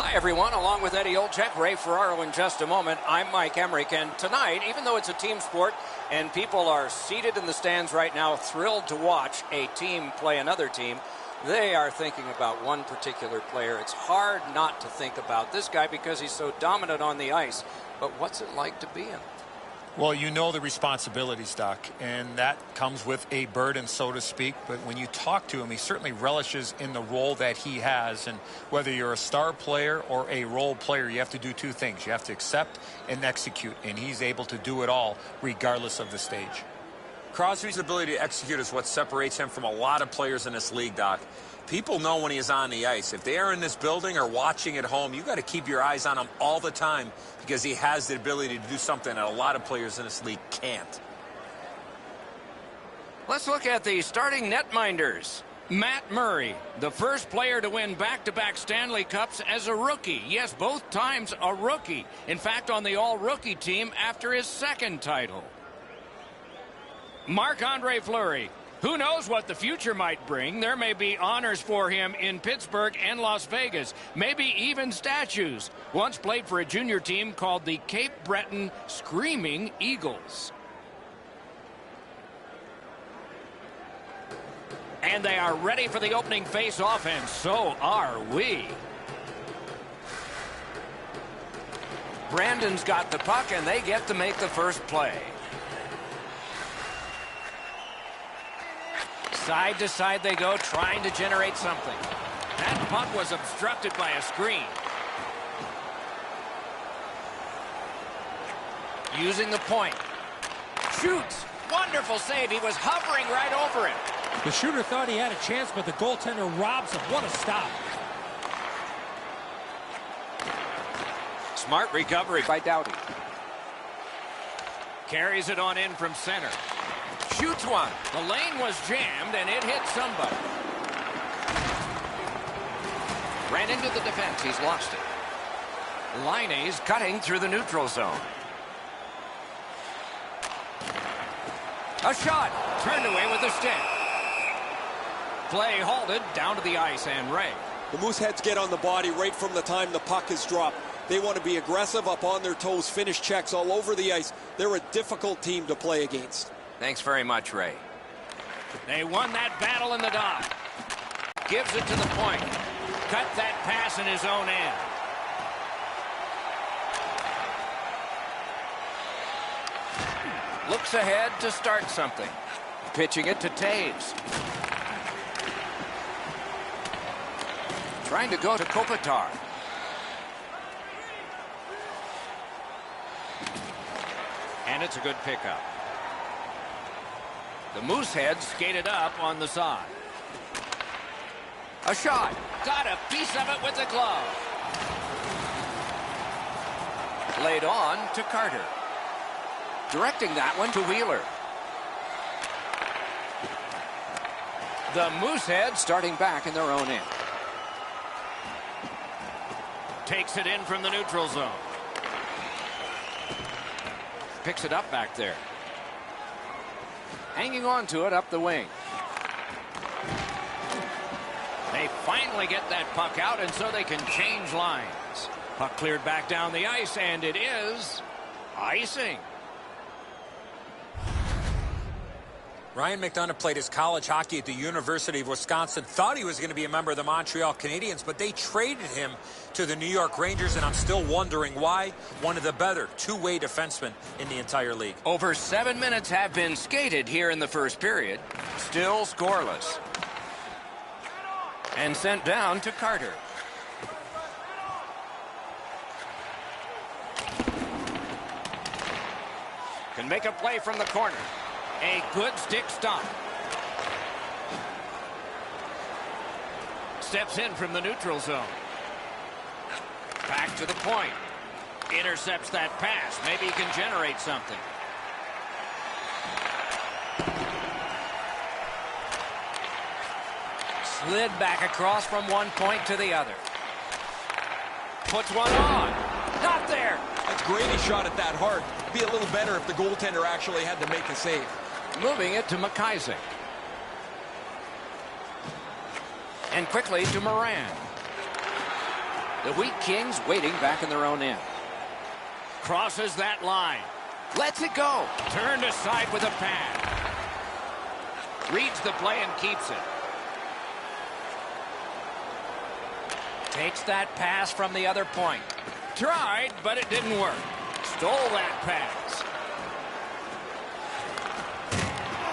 Hi, everyone. Along with Eddie Olczyk, Ray Ferraro in just a moment. I'm Mike Emmerich, and tonight, even though it's a team sport and people are seated in the stands right now thrilled to watch a team play another team, they are thinking about one particular player. It's hard not to think about this guy because he's so dominant on the ice. But what's it like to be him? Well, you know the responsibilities, Doc, and that comes with a burden, so to speak. But when you talk to him, he certainly relishes in the role that he has. And whether you're a star player or a role player, you have to do two things. You have to accept and execute, and he's able to do it all regardless of the stage. Crosby's ability to execute is what separates him from a lot of players in this league, Doc. People know when he is on the ice. If they are in this building or watching at home, you got to keep your eyes on him all the time because he has the ability to do something that a lot of players in this league can't. Let's look at the starting netminders. Matt Murray, the first player to win back-to-back Stanley Cups as a rookie. Yes, both times a rookie. In fact, on the all-rookie team after his second title. Marc-Andre Fleury. Who knows what the future might bring? There may be honors for him in Pittsburgh and Las Vegas. Maybe even statues. Once played for a junior team called the Cape Breton Screaming Eagles. And they are ready for the opening face-off, and so are we. Brandon's got the puck, and they get to make the first play. Side to side they go, trying to generate something. That puck was obstructed by a screen. Using the point. Shoots. Wonderful save. He was hovering right over it. The shooter thought he had a chance, but the goaltender robs him. What a stop. Smart recovery by Doughty. Carries it on in from center. Shoots one. The lane was jammed, and it hit somebody. Ran into the defense. He's lost it. Liney's cutting through the neutral zone. A shot. Turned away with a stick. Play halted down to the ice, and Ray. The Mooseheads get on the body right from the time the puck is dropped. They want to be aggressive, up on their toes, finish checks all over the ice. They're a difficult team to play against. Thanks very much, Ray. They won that battle in the dock. Gives it to the point. Cut that pass in his own end. Looks ahead to start something. Pitching it to Taves. Trying to go to Kopitar. And it's a good pickup. The Mooseheads skated up on the side. A shot. Got a piece of it with the glove. Laid on to Carter. Directing that one to Wheeler. The Mooseheads starting back in their own end. Takes it in from the neutral zone. Picks it up back there. Hanging on to it up the wing. They finally get that puck out, and so they can change lines. Puck cleared back down the ice, and it is icing. Ryan McDonough played his college hockey at the University of Wisconsin. Thought he was going to be a member of the Montreal Canadiens, but they traded him to the New York Rangers, and I'm still wondering why. One of the better two-way defensemen in the entire league. Over 7 minutes have been skated here in the first period. Still scoreless. And sent down to Carter. Can make a play from the corner. A good stick stop. Steps in from the neutral zone. Back to the point. Intercepts that pass. Maybe he can generate something. Slid back across from one point to the other. Puts one on. Not there. That's great. He shot it that hard. It'd be a little better if the goaltender actually had to make a save. Moving it to McIsaac. And quickly to Moran. The Wheat Kings waiting back in their own end. Crosses that line. Lets it go. Turned aside with a pass. Reads the play and keeps it. Takes that pass from the other point. Tried, but it didn't work. Stole that pass.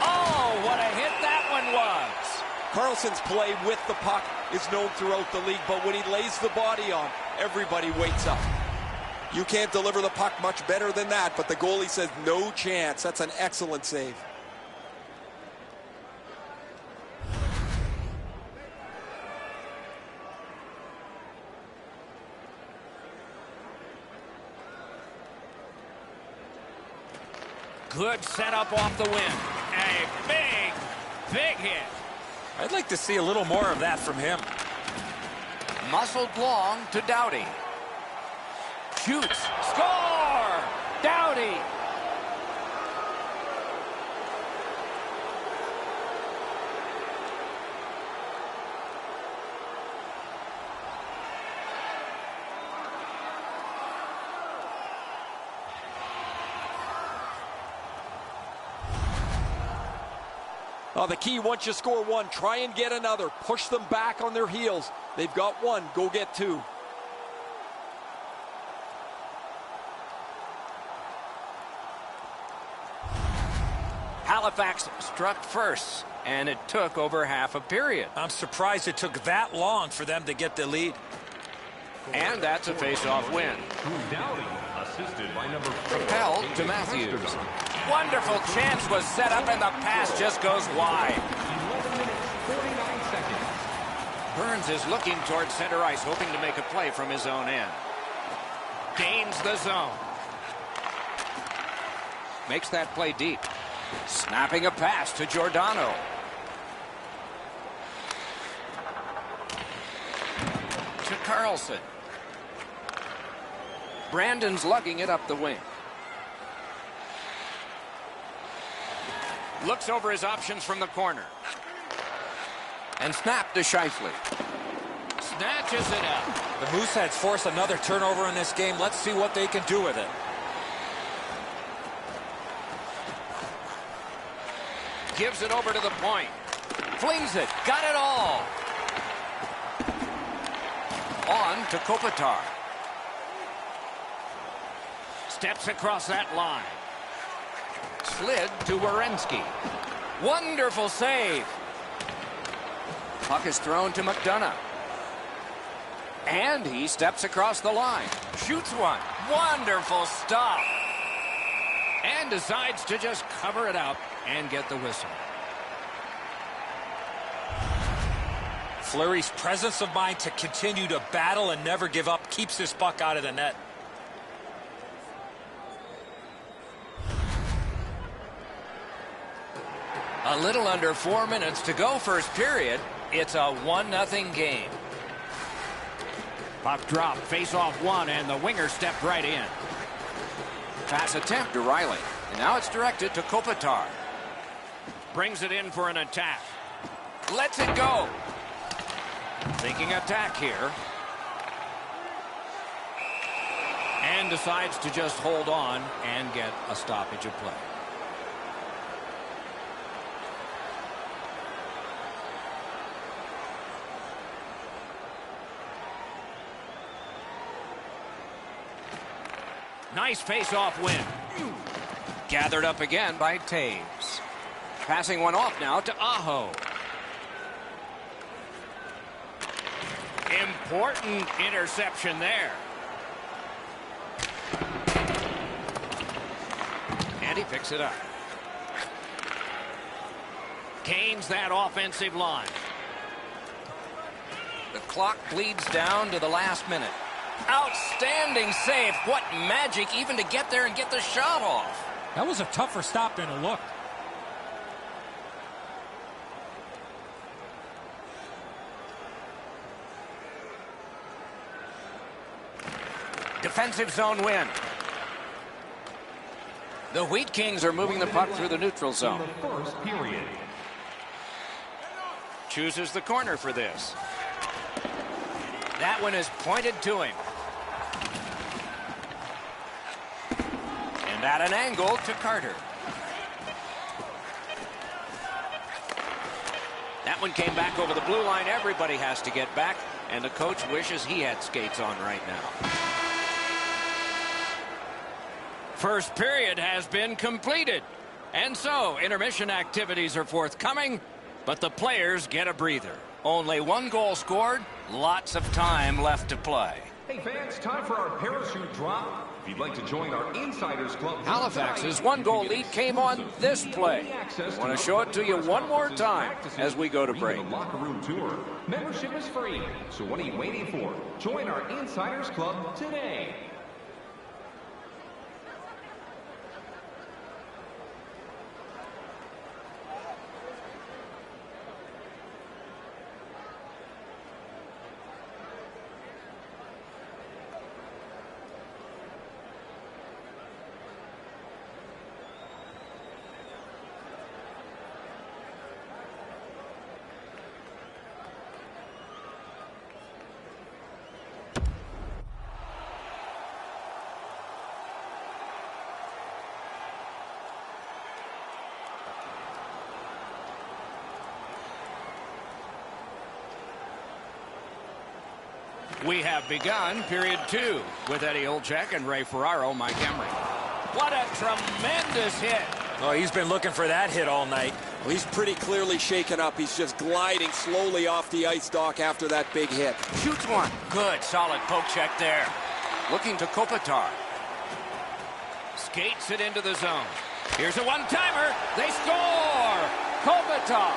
Oh, what a hit that one was. Carlson's play with the puck is known throughout the league, but when he lays the body on, everybody wakes up. You can't deliver the puck much better than that, but the goalie says no chance. That's an excellent save. Good setup off the wing. A big hit. I'd like to see a little more of that from him. Muscled long to Doughty. Shoots. Score! Doughty. The key, once you score one, try and get another. Push them back on their heels. They've got one. Go get two. Halifax struck first, and it took over half a period. I'm surprised it took that long for them to get the lead. And that's a face-off win. Propelled to Matthews. Wonderful chance was set up, and the pass just goes wide. Burns is looking towards center ice, hoping to make a play from his own end. Gains the zone. Makes that play deep. Snapping a pass to Giordano. To Carlson. Brandon's lugging it up the wing. Looks over his options from the corner. And snap to Scheifele. Snatches it up. The Mooseheads force another turnover in this game. Let's see what they can do with it. Gives it over to the point. Flings it. Got it all. On to Kopitar. Steps across that line. Slid to Werenski. Wonderful save. Puck is thrown to McDonough. And he steps across the line. Shoots one. Wonderful stop. And decides to just cover it up and get the whistle. Fleury's presence of mind to continue to battle and never give up keeps this puck out of the net. A little under 4 minutes to go first period. It's a 1-0 game. Puck drop, face off one, and the winger stepped right in. Pass attempt to Riley. And now it's directed to Kopitar. Brings it in for an attack. Lets it go. Thinking attack here. And decides to just hold on and get a stoppage of play. Nice face-off win. Gathered up again by Taves. Passing one off now to Aho. Important interception there. And he picks it up. Gains that offensive line. The clock bleeds down to the last minute. Outstanding save. What magic even to get there and get the shot off. That was a tougher stop than it looked. Defensive zone win. The Wheat Kings are moving the puck through the neutral zone. Chooses the corner for this. That one is pointed to him. And at an angle to Carter. That one came back over the blue line. Everybody has to get back, and the coach wishes he had skates on right now. First period has been completed. And so, intermission activities are forthcoming, but the players get a breather. Only one goal scored, lots of time left to play. Hey fans, time for our parachute drop. If you'd like to join our Insiders Club, Halifax's one-goal lead came on this play. I want to show it to you one more time as we go to break. Locker room tour. Membership is free, so what are you waiting for? Join our Insiders Club today. We have begun period 2 with Eddie Olczyk and Ray Ferraro, Mike Emery. What a tremendous hit. Oh, he's been looking for that hit all night. Well, he's pretty clearly shaken up. He's just gliding slowly off the ice, Doc, after that big hit. Shoots one. Good, solid poke check there. Looking to Kopitar. Skates it into the zone. Here's a one-timer. They score! Kopitar.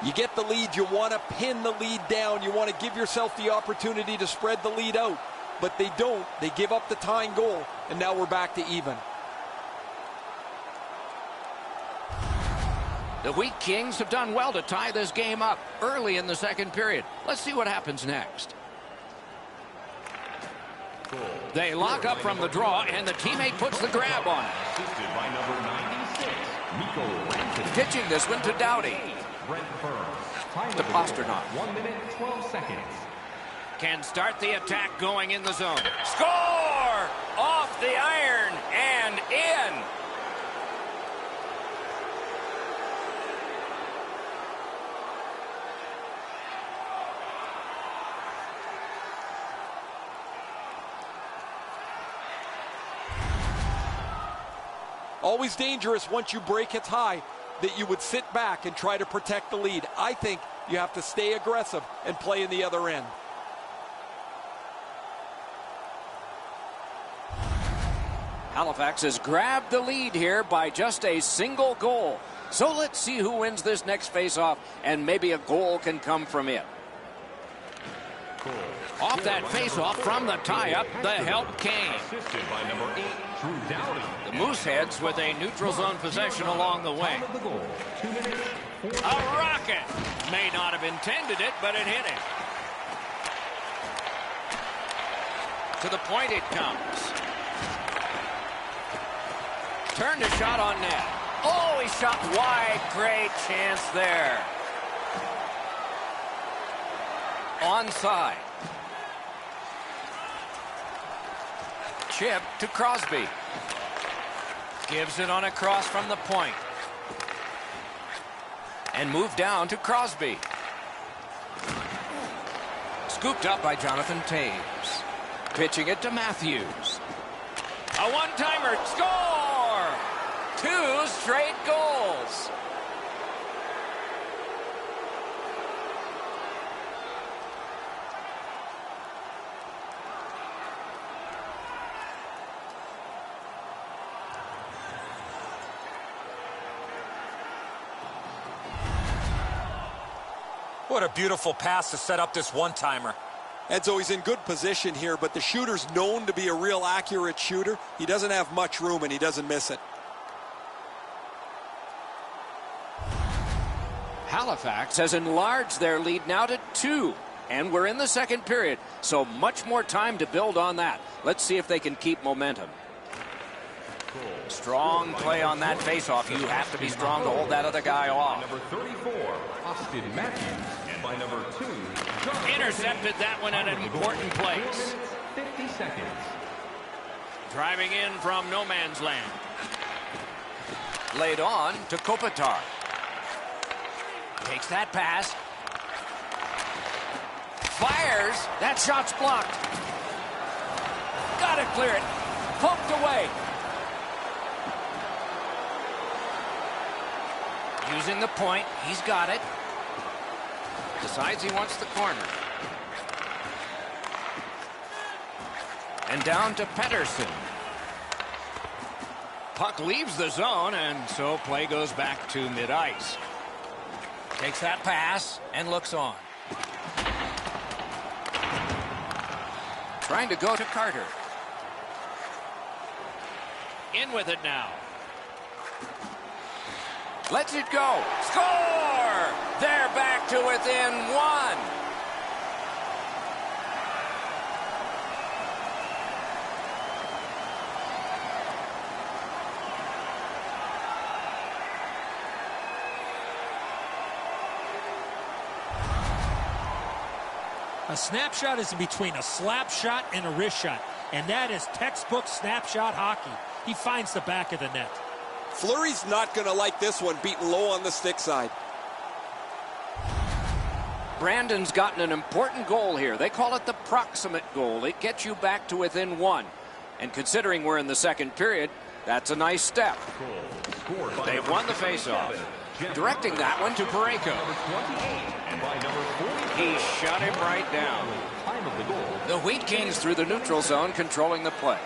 You get the lead, you want to pin the lead down. You want to give yourself the opportunity to spread the lead out. But they don't. They give up the tying goal, and now we're back to even. The Wheat Kings have done well to tie this game up early in the second period. Let's see what happens next. They lock up from the draw, and the teammate puts the grab on it. Assisted by number 96, Mikko Rantanen. Pitching this one to Doughty. Brent Burns. Time To of the Pasternak. goal, 1 minute, 12 seconds. Can start the attack going in the zone. Score! Off the iron and in. Always dangerous once you break it high that you would sit back and try to protect the lead. I think you have to stay aggressive and play in the other end. Halifax has grabbed the lead here by just a single goal. So let's see who wins this next faceoff, and maybe a goal can come from it. Off that faceoff from the tie-up, the help came. Assisted by number 8, Drew Doughty. The Mooseheads with a neutral zone possession along the way. Time of the goal, 2 minutes, 4 A rocket! May not have intended it, but it hit him. To the point it comes. Turned a shot on net. Oh, he shot wide. Great chance there. Onside. Chip to Crosby. Gives it on a cross from the point. And moved down to Crosby. Scooped up by Jonathan Taves. Pitching it to Matthews. A one-timer. Score! 2 straight goals. What a beautiful pass to set up this one-timer. Edzo, he's in good position here, but the shooter's known to be a real accurate shooter. He doesn't have much room, and he doesn't miss it. Halifax has enlarged their lead now to 2. And we're in the second period, so much more time to build on that. Let's see if they can keep momentum. Strong play on that faceoff. You have to be strong to hold that other guy off. Number 34, Austin Matthews. And by number 2, Intercepted that one at an important place. 50 seconds. Driving in from no man's land. Laid on to Kopitar. Takes that pass. Fires. That shot's blocked. Got to clear it. Poked away. Using the point. He's got it. Decides he wants the corner. And down to Pettersson. Puck leaves the zone, and so play goes back to mid-ice. Takes that pass and looks on. Trying to go to Carter. In with it now. Lets it go. Score! They're back to within one. A snapshot is in between a slap shot and a wrist shot, and that is textbook snapshot hockey. He finds the back of the net. Fleury's not going to like this one, beaten low on the stick side. Brandon's gotten an important goal here. They call it the proximate goal. It gets you back to within one. And considering we're in the second period, that's a nice step. They've won the faceoff. Directing that one to Parayko. He shut him right down. The Wheat Kings through the neutral zone, controlling the play.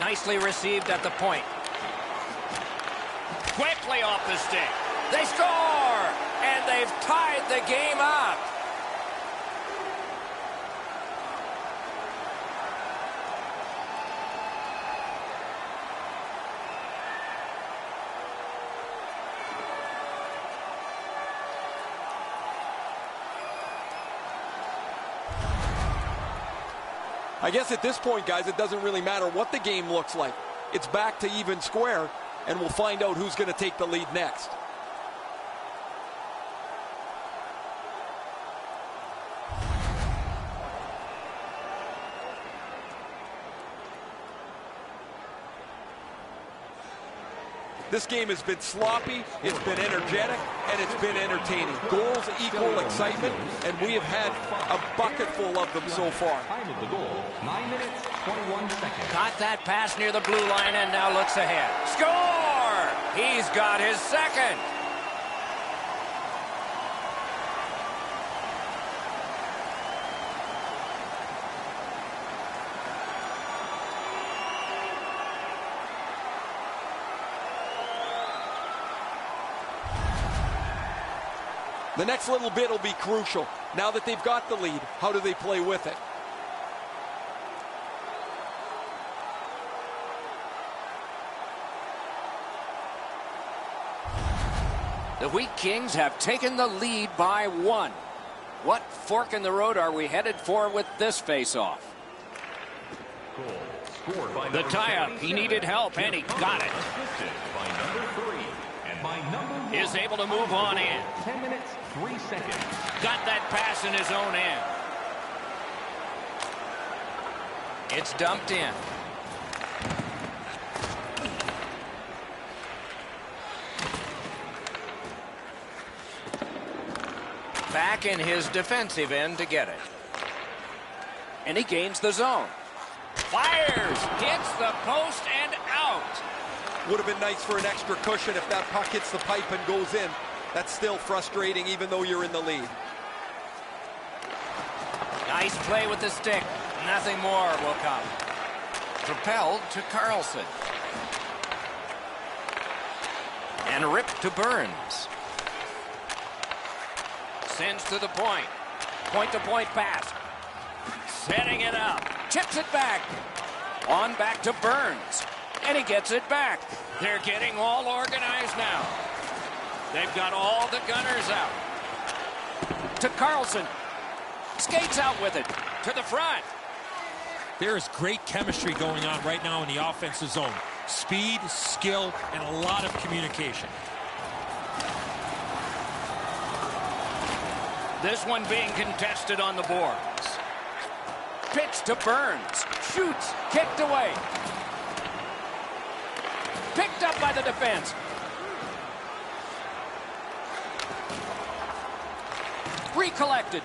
Nicely received at the point. Quickly off the stick. They score! And they've tied the game up. I guess at this point, guys, it doesn't really matter what the game looks like. It's back to even square, and we'll find out who's going to take the lead next. This game has been sloppy, it's been energetic, and it's been entertaining. Goals equal excitement, and we have had a bucket full of them so far. Time of the goal, 9 minutes, 21 seconds. Got that pass near the blue line and now looks ahead. Score! He's got his second. The next little bit will be crucial. Now that they've got the lead, how do they play with it? The Wheat Kings have taken the lead by one. What fork in the road are we headed for with this face-off? The tie-up. He needed help, and he got it. Is able to move on in. 10 minutes, 3 seconds. Got that pass in his own end. It's dumped in. Back in his defensive end to get it. And he gains the zone. Fires! Hits the post and out. Would have been nice for an extra cushion if that puck hits the pipe and goes in. That's still frustrating even though you're in the lead. Nice play with the stick. Nothing more will come. Propelled to Carlson. And ripped to Burns. Sends to the point. Point-to-point pass. Setting it up. Chips it back. On back to Burns. And he gets it back. They're getting all organized now. They've got all the gunners out. to Carlson. Skates out with it to the front. There is great chemistry going on right now in the offensive zone. Speed, skill, and a lot of communication. This one being contested on the boards. Pitch to Burns. Shoots. Kicked away. Picked up by the defense. Recollected.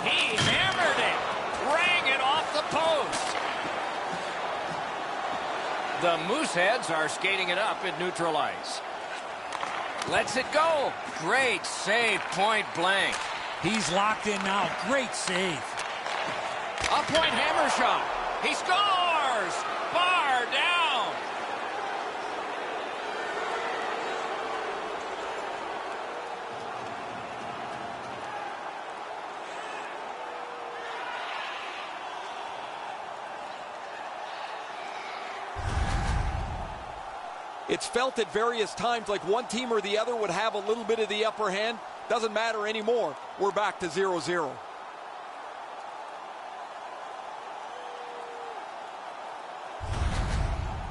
He hammered it. Rang it off the post. The Mooseheads are skating it up at neutral ice. Lets it go. Great save, point blank. He's locked in now. Great save. A point hammer shot. He scores! Bar down. It's felt at various times like one team or the other would have a little bit of the upper hand. Doesn't matter anymore. We're back to 0-0.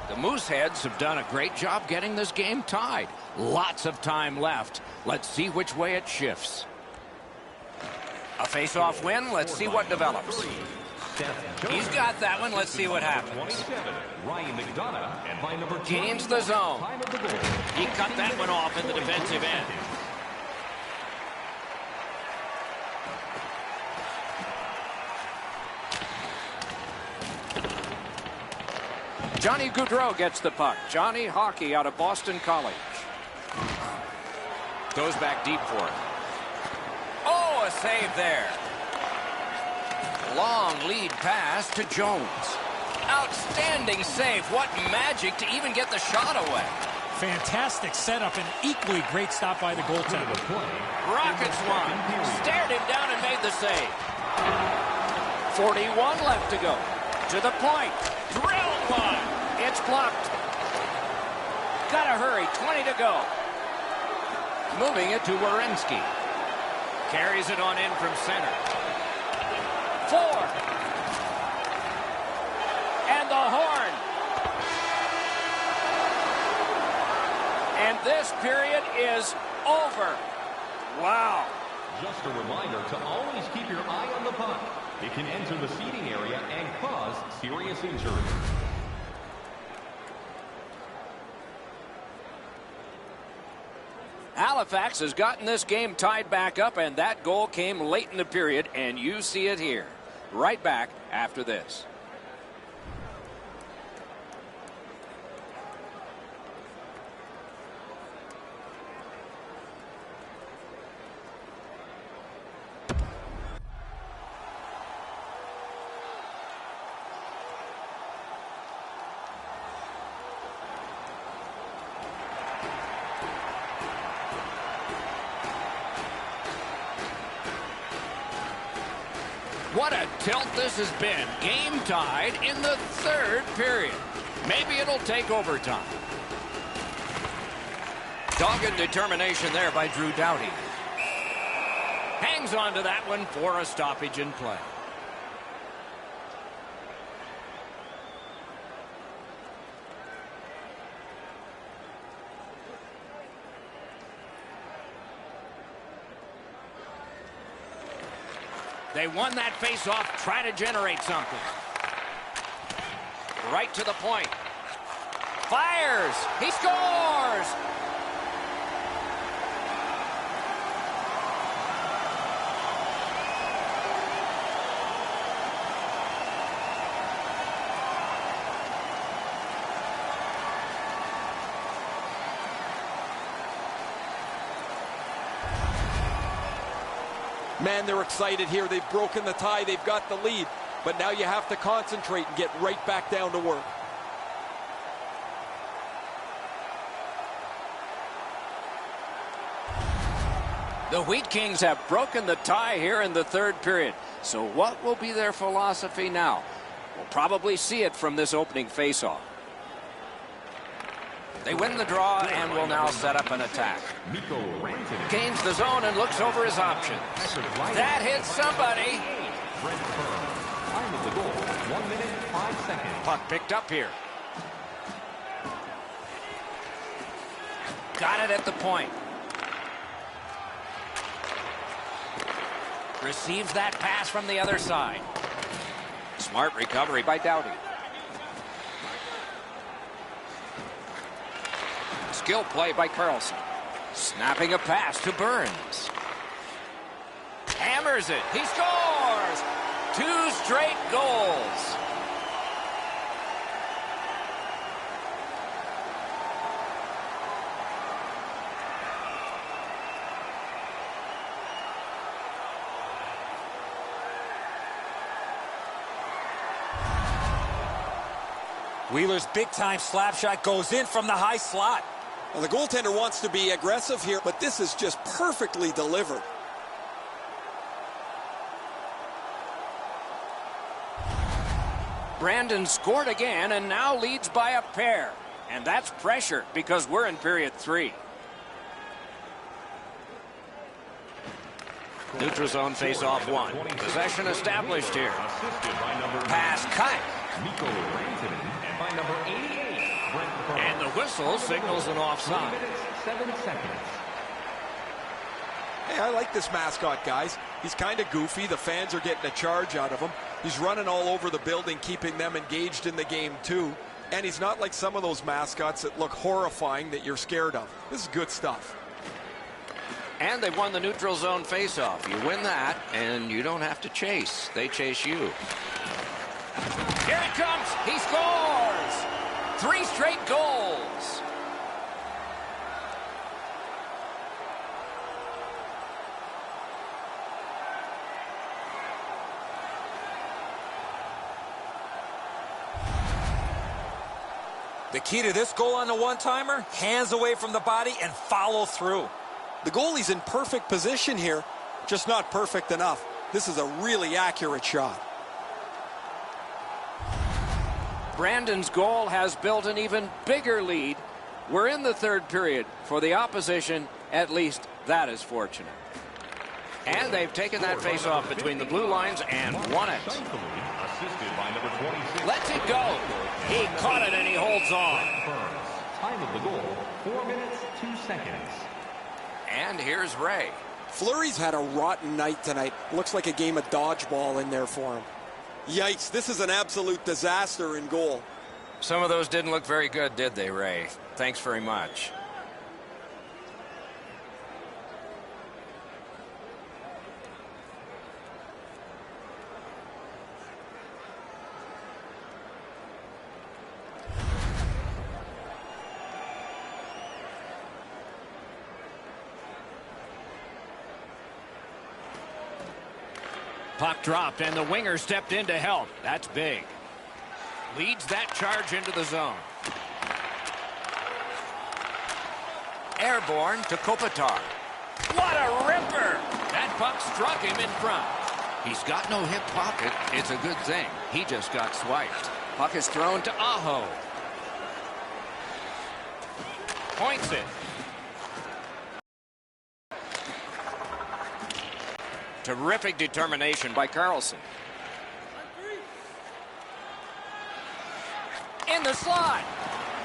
The Mooseheads have done a great job getting this game tied. Lots of time left. Let's see which way it shifts. A face-off win. Let's see what develops. He's got that one. Let's see what happens. Gains the zone. He cut that one off in the defensive end. Johnny Gaudreau gets the puck. Johnny Hockey out of Boston College. Goes back deep for it. Oh, a save there. Long lead pass to Jones. Outstanding save. What magic to even get the shot away. Fantastic setup and equally great stop by the goaltender. Rockets one. Stared him down and made the save. 41 left to go. To the point. Drilled one. It's blocked. Gotta hurry. 20 to go. Moving it to Werenski. Carries it on in from center. 4. And the horn. And this period is over. Wow. Just a reminder to always keep your eye on the puck. It can enter the seating area and cause serious injury. Halifax has gotten this game tied back up, and that goal came late in the period, and you see it here. Right back after this. What a tilt this has been. Game tied in the third period. Maybe it'll take overtime. Dogged determination there by Drew Doughty. Hangs on to that one for a stoppage in play. They won that face-off. Try to generate something. Right to the point. Fires. He scores. Man, they're excited here. They've broken the tie. They've got the lead. But now you have to concentrate and get right back down to work. The Wheat Kings have broken the tie here in the third period. So what will be their philosophy now? We'll probably see it from this opening faceoff. They win the draw and will now set up an attack. Gains the zone and looks over his options. That hits somebody. Time of the goal, 1 minute, 5 seconds. Puck picked up here. Got it at the point. Receives that pass from the other side. Smart recovery by Doughty. Skill play by Carlson. Snapping a pass to Burns. Hammers it. He scores! 2 straight goals. Wheeler's big-time slap shot goes in from the high slot. Well, the goaltender wants to be aggressive here, but this is just perfectly delivered. Brandon scored again and now leads by a pair. And that's pressure because we're in period 3. Neutral zone face-off 1. Possession established here. Pass cut. And by number 88, And the whistle signals an offside. 3 minutes, 7 seconds. Hey, I like this mascot, guys. He's kind of goofy. The fans are getting a charge out of him. He's running all over the building, keeping them engaged in the game, too. And he's not like some of those mascots that look horrifying that you're scared of. This is good stuff. And they've won the neutral zone face-off. You win that, and you don't have to chase. They chase you. Here it comes. He scores! 3 straight goals. The key to this goal on the one-timer, hands away from the body and follow through. The goalie's in perfect position here, just not perfect enough. This is a really accurate shot. Brandon's goal has built an even bigger lead. We're in the 3rd period. For the opposition, at least that is fortunate. And they've taken that face-off between the blue lines and won it. Assisted by number 26. Lets it go. He caught it and he holds on. Time of the goal, 4 minutes, 2 seconds. And here's Ray. Fleury's had a rotten night tonight. Looks like a game of dodgeball in there for him. Yikes, this is an absolute disaster in goal. Some of those didn't look very good, did they, Ray? Thanks very much. Puck dropped, and the winger stepped in to help. That's big. Leads that charge into the zone. Airborne to Kopitar. What a ripper! That puck struck him in front. He's got no hip pocket. It's a good thing. He just got swiped. Puck is thrown to Aho. Points it. Terrific determination by Carlson. In the slot.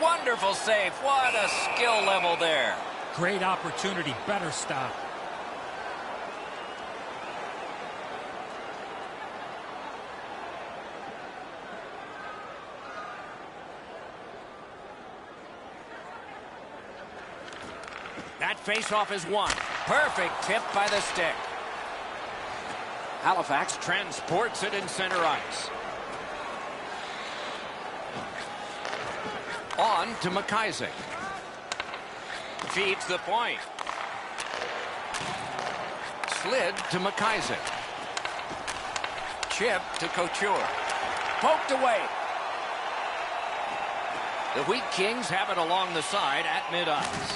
Wonderful save. What a skill level there. Great opportunity. Better stop. That faceoff is won. Perfect tip by the stick. Halifax transports it in center ice. On to McIsaac. Feeds the point. Slid to McIsaac. Chip to Couture. Poked away. The Wheat Kings have it along the side at mid-ice.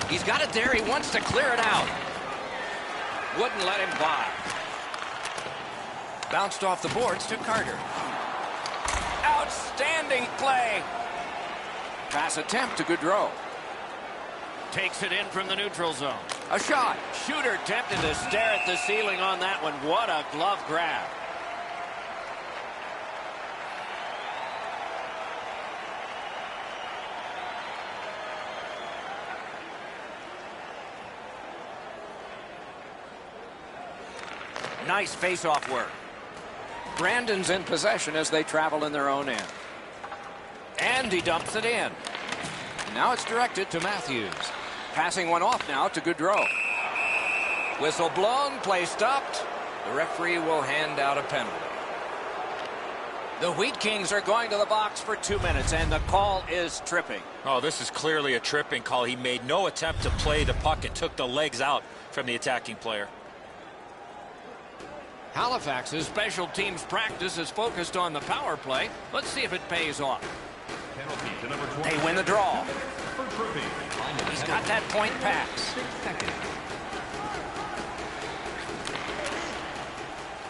He's got it there. He wants to clear it out. Wouldn't let him by. Bounced off the boards to Carter. Outstanding. outstanding play. Pass attempt to Gaudreau. Takes it in from the neutral zone. A shot. Shooter tempted to stare at the ceiling on that one. What a glove grab. Nice face-off work. Brandon's in possession as they travel in their own end. And he dumps it in. Now it's directed to Matthews. Passing one off now to Gaudreau. Whistle blown, play stopped. The referee will hand out a penalty. The Wheat Kings are going to the box for 2 minutes, and the call is tripping. Oh, this is clearly a tripping call. He made no attempt to play the puck and took the legs out from the attacking player. Halifax's special teams practice is focused on the power play. Let's see if it pays off. They win the draw. He's got that point pass. 6 seconds.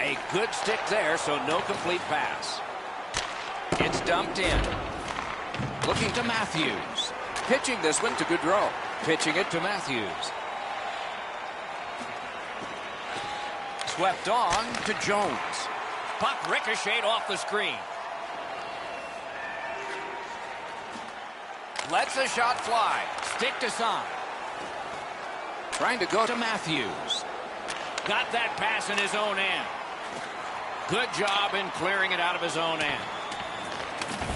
A good stick there, so no complete pass. It's dumped in. Looking to Matthews. Pitching this one to Gaudreau. Pitching it to Matthews. Swept on to Jones. Puck ricocheted off the screen. Lets the shot fly. Stick to side. Trying to go To Matthews. Got that pass in his own end. Good job in clearing it out of his own end.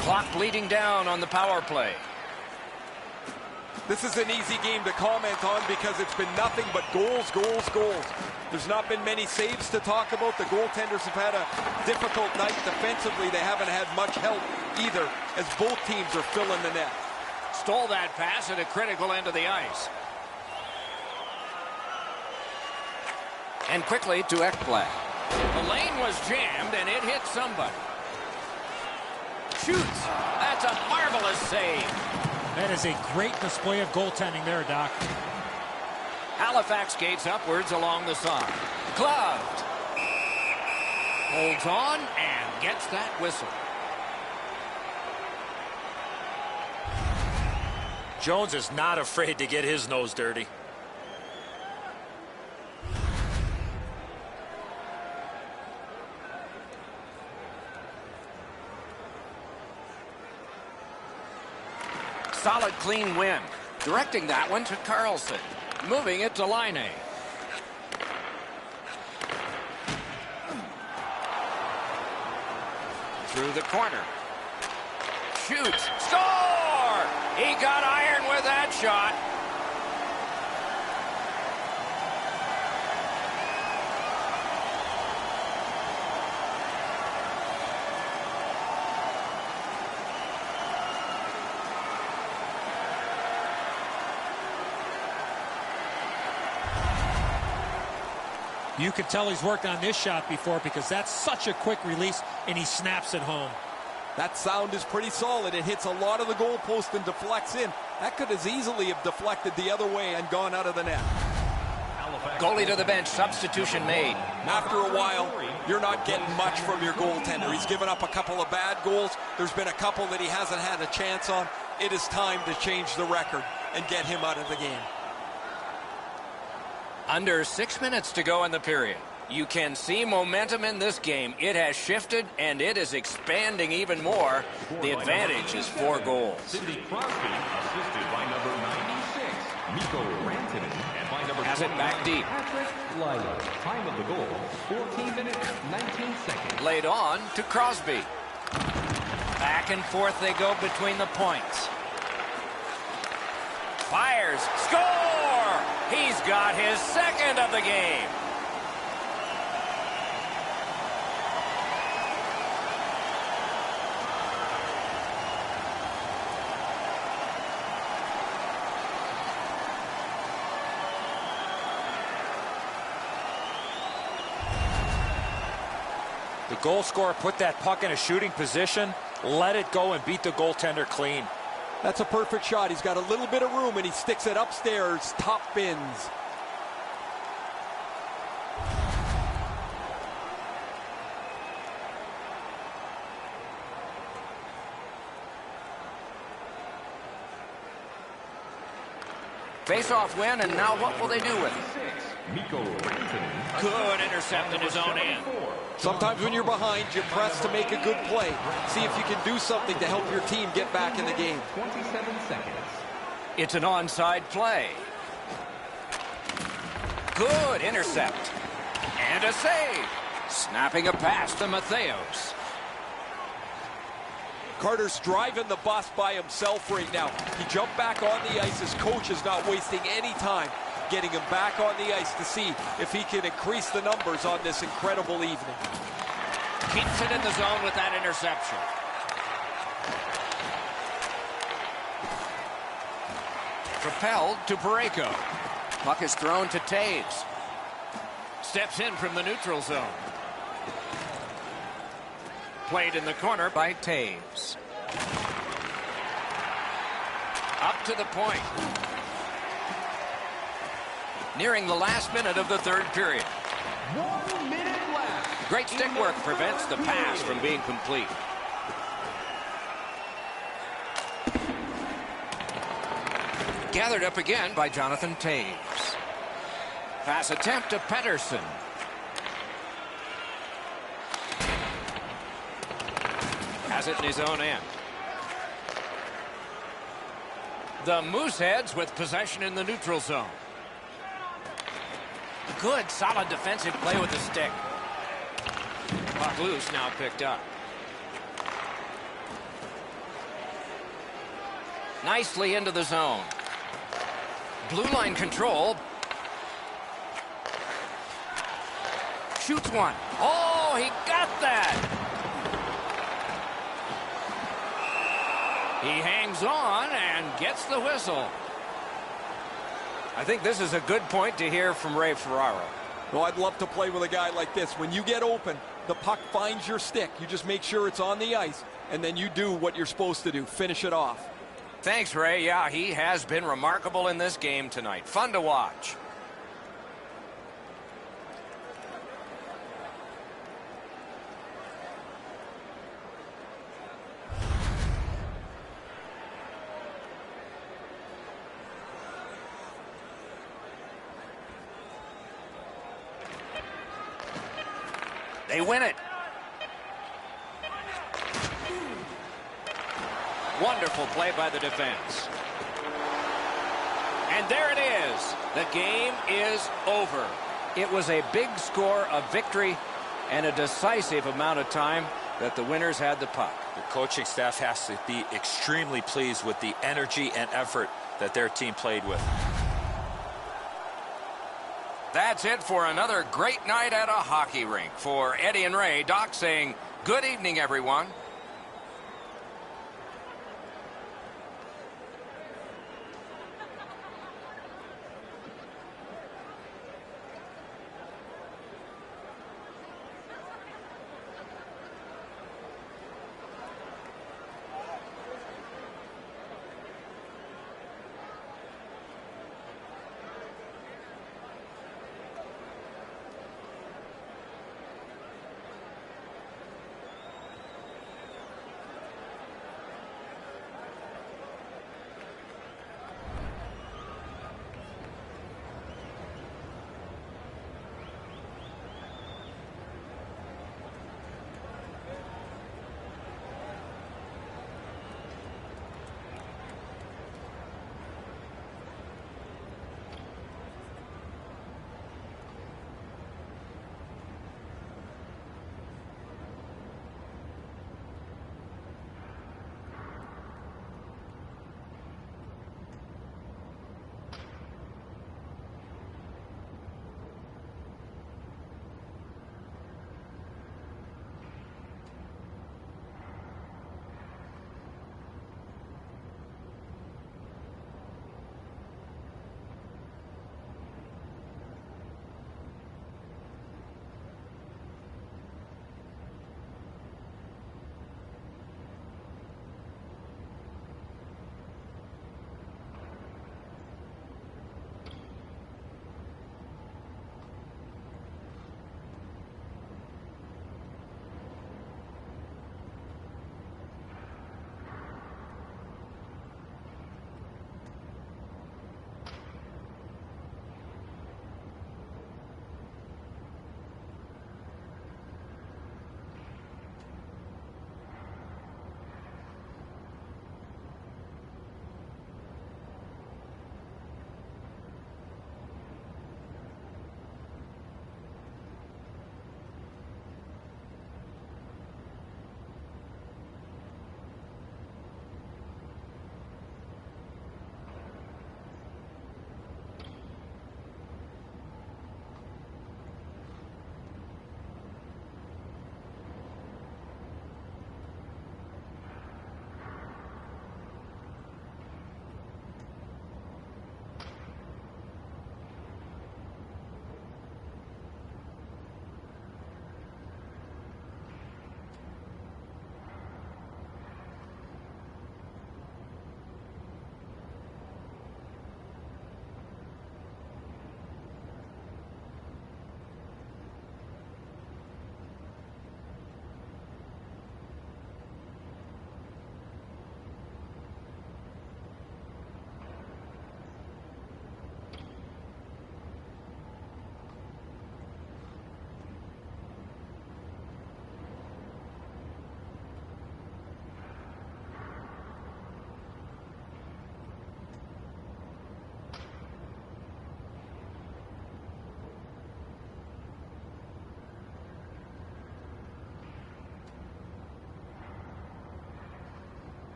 Clock bleeding down on the power play. This is an easy game to comment on because it's been nothing but goals, goals, goals. There's not been many saves to talk about. The goaltenders have had a difficult night defensively. They haven't had much help either as both teams are filling the net. Stole that pass at a critical end of the ice. and quickly to Ekblad. The lane was jammed, and it hit somebody. Shoots. That's a marvelous save. That is a great display of goaltending there, Doc. Halifax skates upwards along the side. Gloved. Holds on and gets that whistle. Jones is not afraid to get his nose dirty. Solid, clean win. Directing that one to Carlson. Moving it to Line. Through the corner. Shoots. Score! He got iron with that shot. You can tell he's worked on this shot before because that's such a quick release, and he snaps it home. That sound is pretty solid. It hits a lot of the goalpost and deflects in. That could as easily have deflected the other way and gone out of the net. Goalie to the bench. Substitution made. After a while, you're not getting much from your goaltender. He's given up a couple of bad goals. There's been a couple that he hasn't had a chance on. It is time to change the record and get him out of the game. Under 6 minutes to go in the period. You can see momentum in this game. It has shifted, and it is expanding even more. The advantage is 4 goals. Sidney Crosby, assisted by number 96, Mikko Rantanen, and by number Has it back deep. Patrick Lila. Time of the goal, 14 minutes, 19 seconds. Laid on to Crosby. Back and forth they go between the points. Fires. Score! He's got his second of the game. The goal scorer put that puck in a shooting position, let it go, and beat the goaltender clean. That's a perfect shot. He's got a little bit of room, and he sticks it upstairs, top bins. Face-off win, and now what will they do with it? Good intercept in his own end. Sometimes when you're behind, you press to make a good play. See if you can do something to help your team get back in the game. 27 seconds. It's an onside play. Good intercept. And a save. Snapping a pass to Mattheos. Carter's driving the bus by himself right now. He jumped back on the ice. His coach is not wasting any time getting him back on the ice to see if he can increase the numbers on this incredible evening. Keeps it in the zone with that interception. Propelled to Parayko. Puck is thrown to Taves. Steps in from the neutral zone. Played in the corner by Taves. Up to the point. Nearing the last minute of the third period. 1 minute left. Great stick work prevents the pass from being complete. Gathered up again by Jonathan Taves. Pass attempt to Pettersson. Has it in his own end. The Mooseheads with possession in the neutral zone. Good, solid defensive play with the stick. Puck loose, now picked up. Nicely into the zone. Blue line control. Shoots one. Oh, he got that. He hangs on and gets the whistle. I think this is a good point to hear from Ray Ferraro. Well, I'd love to play with a guy like this. When you get open, the puck finds your stick. You just make sure it's on the ice, and then you do what you're supposed to do. Finish it off. Thanks, Ray. Yeah, he has been remarkable in this game tonight. Fun to watch. They win it. Wonderful play by the defense. And there it is. The game is over. It was a big score, a victory, and a decisive amount of time that the winners had the puck. The coaching staff has to be extremely pleased with the energy and effort that their team played with. That's it for another great night at a hockey rink. For Eddie and Ray, Doc saying good evening, everyone.